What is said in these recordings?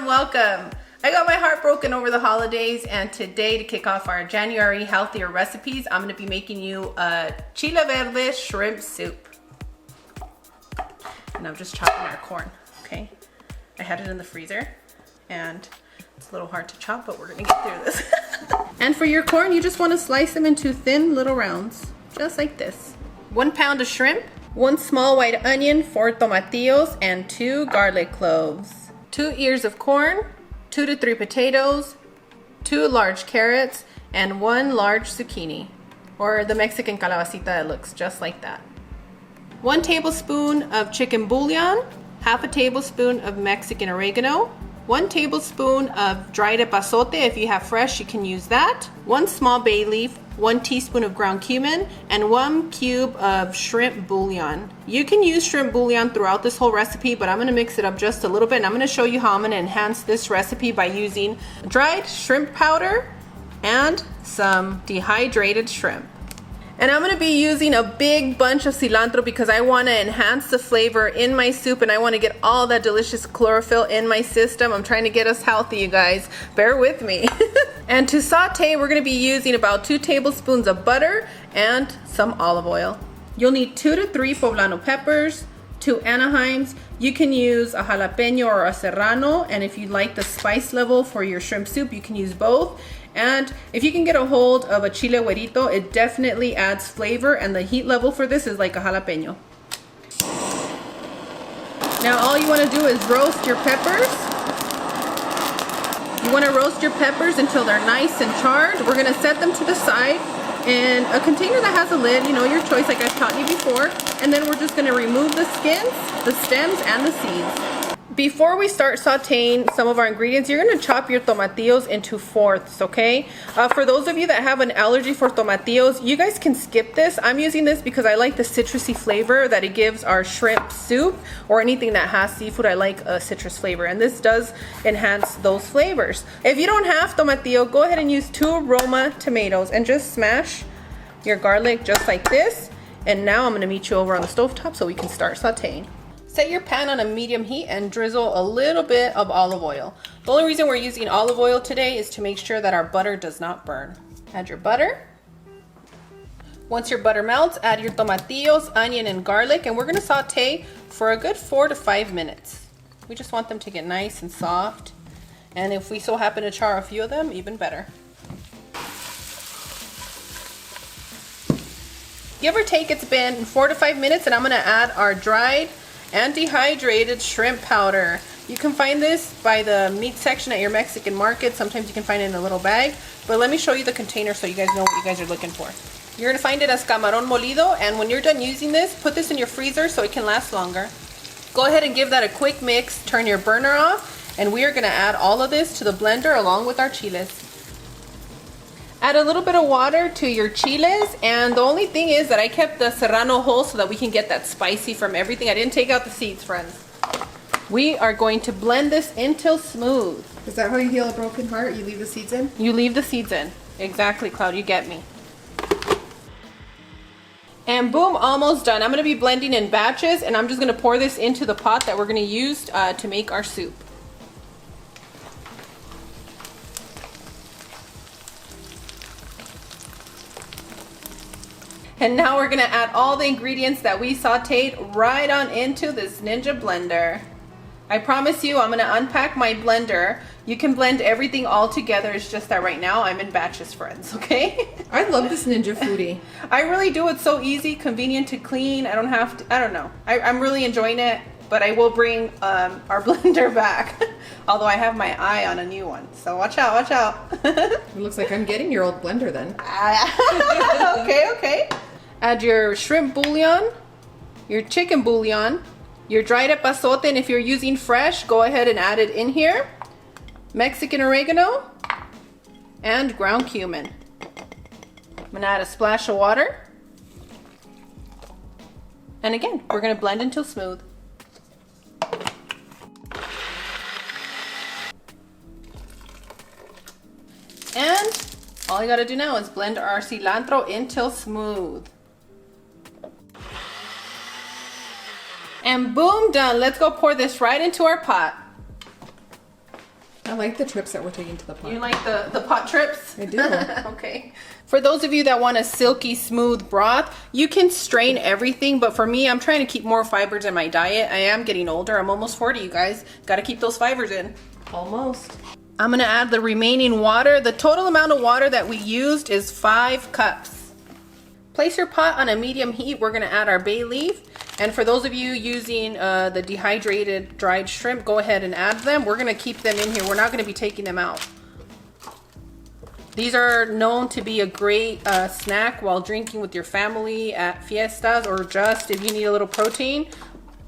everyone, welcome. I got my heart broken over the holidays, and today to kick off our January healthier recipes, I'm going to be making you a chile verde shrimp soup. And I'm just chopping our corn, okay? I had it in the freezer and it's a little hard to chop, but we're going to get through this. And for your corn, you just want to slice them into thin little rounds, just like this. 1 pound of shrimp, 1 small white onion, 4 tomatillos, and 2 garlic cloves. 2 ears of corn, 2 to 3 potatoes, 2 large carrots, and 1 large zucchini, or the Mexican calabacita that looks just like that. 1 tablespoon of chicken bouillon, half a tablespoon of Mexican oregano, 1 tablespoon of dried epazote. If you have fresh, you can use that. 1 small bay leaf, 1 teaspoon of ground cumin, and 1 cube of shrimp bouillon. You can use shrimp bouillon throughout this whole recipe, but I'm going to mix it up just a little bit, and I'm going to show you how I'm going to enhance this recipe by using dried shrimp powder and some dehydrated shrimp. And I'm going to be using a big bunch of cilantro because I want to enhance the flavor in my soup, and I want to get all that delicious chlorophyll in my system. I'm trying to get us healthy, you guys. Bear with me. And to saute, we're going to be using about 2 tablespoons of butter and some olive oil. You'll need 2 to 3 poblano peppers, 2 Anaheims. You can use a jalapeño or a serrano, and if you like the spice level for your shrimp soup, you can use both. And if you can get a hold of a chile guerito, it definitely adds flavor, and the heat level for this is like a jalapeño. Now all you want to do is roast your peppers. You want to roast your peppers until they're nice and charred. We're going to set them to the side in a container that has a lid, you know, your choice, like I've taught you before. And then we're just going to remove the skins, the stems, and the seeds. Before we start sauteing some of our ingredients, you're going to chop your tomatillos into fourths, okay? For those of you that have an allergy for tomatillos, you guys can skip this. I'm using this because I like the citrusy flavor that it gives our shrimp soup, or anything that has seafood. I like a citrus flavor, and this does enhance those flavors. If you don't have tomatillo, go ahead and use 2 Roma tomatoes and just smash your garlic just like this. And now I'm going to meet you over on the stovetop so we can start sauteing. Set your pan on a medium heat and drizzle a little bit of olive oil. The only reason we're using olive oil today is to make sure that our butter does not burn. Add your butter. Once your butter melts, add your tomatillos, onion, and garlic, and we're going to saute for a good 4 to 5 minutes. We just want them to get nice and soft, and if we so happen to char a few of them, even better. Give or take, it's been 4 to 5 minutes, and I'm going to add our dried and dehydrated shrimp powder. You can find this by the meat section at your Mexican market. Sometimes you can find it in a little bag, but let me show you the container so you guys know what you guys are looking for. You're gonna find it as camarón molido, and when you're done using this, put this in your freezer so it can last longer. Go ahead and give that a quick mix, turn your burner off, and we are gonna add all of this to the blender along with our chiles. Add a little bit of water to your chiles, and the only thing is that I kept the serrano whole so that we can get that spicy from everything. I didn't take out the seeds, friends. We are going to blend this until smooth. Is that how you heal a broken heart? You leave the seeds in? You leave the seeds in. Exactly, Cloud, you get me. And boom, almost done. I'm going to be blending in batches, and I'm just going to pour this into the pot that we're going to use to make our soup. And now we're gonna add all the ingredients that we sauteed right on into this Ninja blender. I promise you, I'm gonna unpack my blender. You can blend everything all together. It's just that right now I'm in batches, friends, okay? I love this Ninja foodie. I really do. It's so easy, convenient to clean. I don't have to, I don't know. I'm really enjoying it, but I will bring our blender back. Although I have my eye on a new one. So watch out, watch out. It looks like I'm getting your old blender then. Okay. Add your shrimp bouillon, your chicken bouillon, your dried epazote, and if you're using fresh, go ahead and add it in here. Mexican oregano and ground cumin. I'm gonna add a splash of water. And again, we're gonna blend until smooth. And all you gotta do now is blend our cilantro until smooth. And boom, done. Let's go pour this right into our pot. I like the trips that we're taking to the pot. You like the pot trips? I do. Okay. For those of you that want a silky smooth broth, you can strain everything, but for me, I'm trying to keep more fibers in my diet. I am getting older. I'm almost 40, you guys. Got to keep those fibers in. Almost. I'm gonna add the remaining water. The total amount of water that we used is 5 cups. Place your pot on a medium heat. We're gonna add our bay leaf. And for those of you using the dehydrated dried shrimp, go ahead and add them. We're gonna keep them in here. We're not gonna be taking them out. These are known to be a great snack while drinking with your family at fiestas, or just if you need a little protein.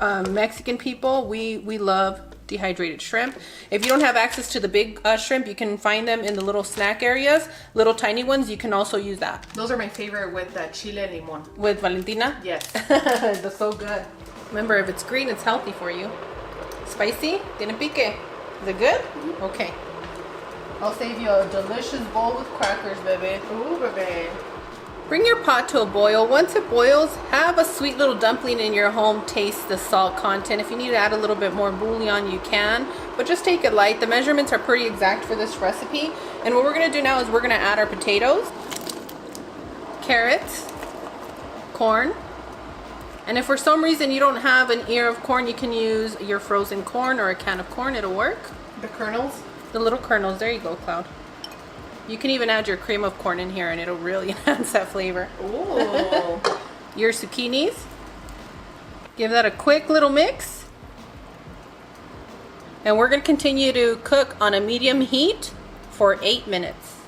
Mexican people, we love dehydrated shrimp. If you don't have access to the big shrimp, you can find them in the little snack areas. Little tiny ones, you can also use that. Those are my favorite with Chile limon. With Valentina? Yes. They're so good. Remember, if it's green, it's healthy for you. Spicy? Tiene pique? Is it good? Okay. I'll save you a delicious bowl with crackers, baby. Ooh, baby. Bring your pot to a boil. Once it boils, have a sweet little dumpling in your home. Taste the salt content. If you need to add a little bit more bouillon, you can, but just take it light. The measurements are pretty exact for this recipe. And what we're gonna do now is we're gonna add our potatoes, carrots, corn, and if for some reason you don't have an ear of corn, you can use your frozen corn or a can of corn. It'll work. The kernels? The little kernels. There you go, Cloud. You can even add your cream of corn in here and it'll really enhance that flavor. Ooh. Your zucchinis. Give that a quick little mix. And we're going to continue to cook on a medium heat for 8 minutes.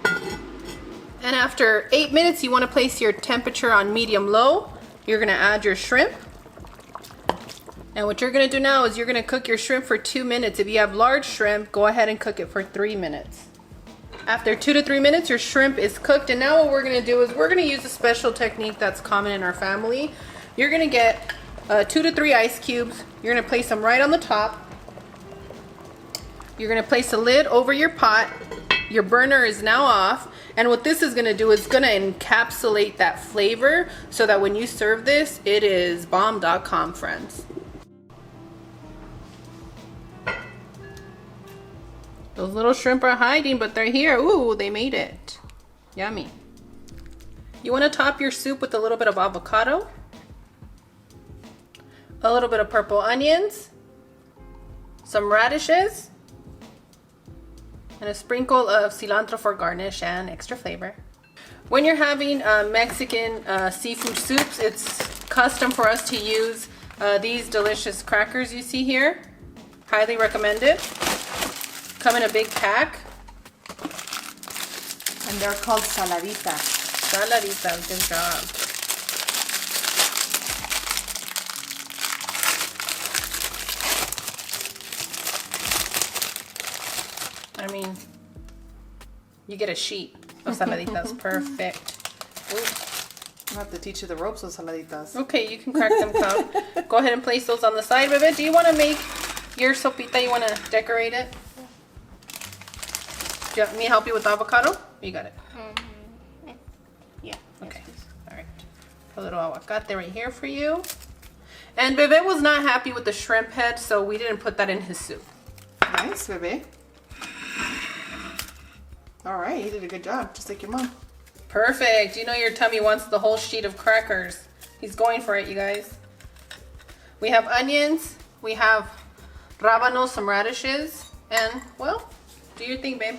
And after 8 minutes, you want to place your temperature on medium-low. You're going to add your shrimp. And what you're going to do now is you're going to cook your shrimp for 2 minutes. If you have large shrimp, go ahead and cook it for 3 minutes. After 2 to 3 minutes, your shrimp is cooked. And now what we're going to do is we're going to use a special technique that's common in our family. You're going to get 2 to 3 ice cubes. You're going to place them right on the top. You're going to place a lid over your pot. Your burner is now off. And what this is going to do is going to encapsulate that flavor so that when you serve this, it is bomb.com, friends. Those little shrimp are hiding, but they're here. Ooh, they made it. Yummy. You want to top your soup with a little bit of avocado, a little bit of purple onions, some radishes, and a sprinkle of cilantro for garnish and extra flavor. When you're having Mexican seafood soups, it's custom for us to use these delicious crackers you see here. Highly recommended. Come in a big pack. And they're called saladitas. Saladitas, good job. I mean, you get a sheet of saladitas. Perfect. I'll have to teach you the ropes with saladitas. Okay, you can crack them, Cloud. Go ahead and place those on the side of it. Do you want to make your sopita? You want to decorate it? Do you want me to help you with avocado? You got it. Yeah. Okay. All right. A little aguacate right here for you. And Bebe was not happy with the shrimp head, so we didn't put that in his soup. Nice, baby. All right, you did a good job, just like your mom. Perfect. You know your tummy wants the whole sheet of crackers. He's going for it, you guys. We have onions. We have rábanos, some radishes. And, well, do your thing, babe.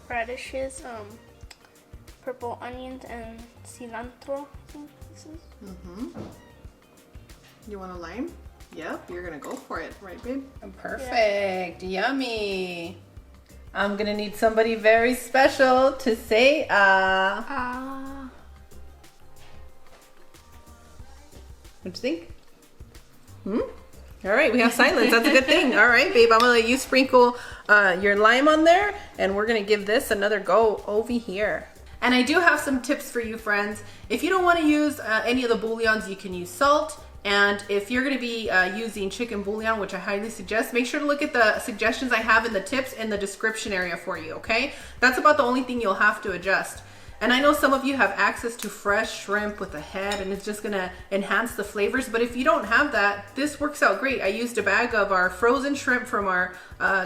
Radishes, purple onions, and cilantro. I think this is. You want a lime? Yep, you're gonna go for it, right, babe? Perfect. Yummy. I'm gonna need somebody very special to say What'd you think? All right, we have silence. That's a good thing. All right, babe, I'm gonna let you sprinkle your lime on there, and we're gonna give this another go over here. And I do have some tips for you, friends. If you don't want to use any of the bouillons, you can use salt. And if you're going to be using chicken bouillon, which I highly suggest, make sure to look at the suggestions I have in the tips in the description area for you, okay? That's about the only thing you'll have to adjust. And I know some of you have access to fresh shrimp with a head and it's just gonna enhance the flavors. But if you don't have that, this works out great. I used a bag of our frozen shrimp from our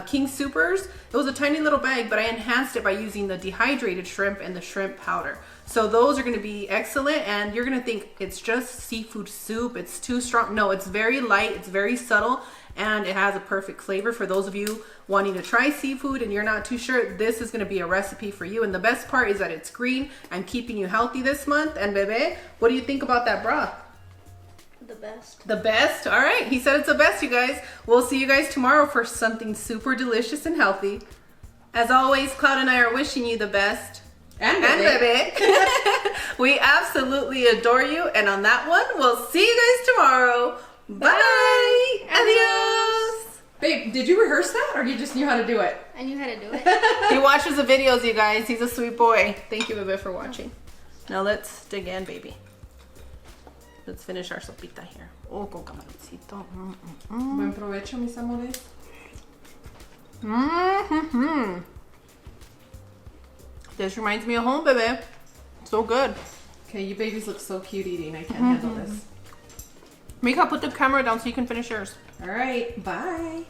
King Supers. It was a tiny little bag, but I enhanced it by using the dehydrated shrimp and the shrimp powder. So those are gonna be excellent, and you're gonna think it's just seafood soup, it's too strong. No, it's very light, it's very subtle, and it has a perfect flavor. For those of you wanting to try seafood and you're not too sure, this is gonna be a recipe for you. And the best part is that it's green and keeping you healthy this month. And Bebe, what do you think about that broth? The best. The best? All right, he said it's the best, you guys. We'll see you guys tomorrow for something super delicious and healthy. As always, Cloud and I are wishing you the best. And Bebe. We absolutely adore you. And on that one, we'll see you guys tomorrow. Bye. Adios. Babe, did you rehearse that or you just knew how to do it? I knew how to do it. He watches the videos, you guys. He's a sweet boy. Thank you, Bebe, for watching. Now let's dig in, baby. Let's finish our sopita here. Oh, con camaroncito. Buen provecho, mis amores. This reminds me of home, Bebe. So good. Okay, you babies look so cute eating. I can't handle this. Mika, put the camera down so you can finish yours. All right, bye.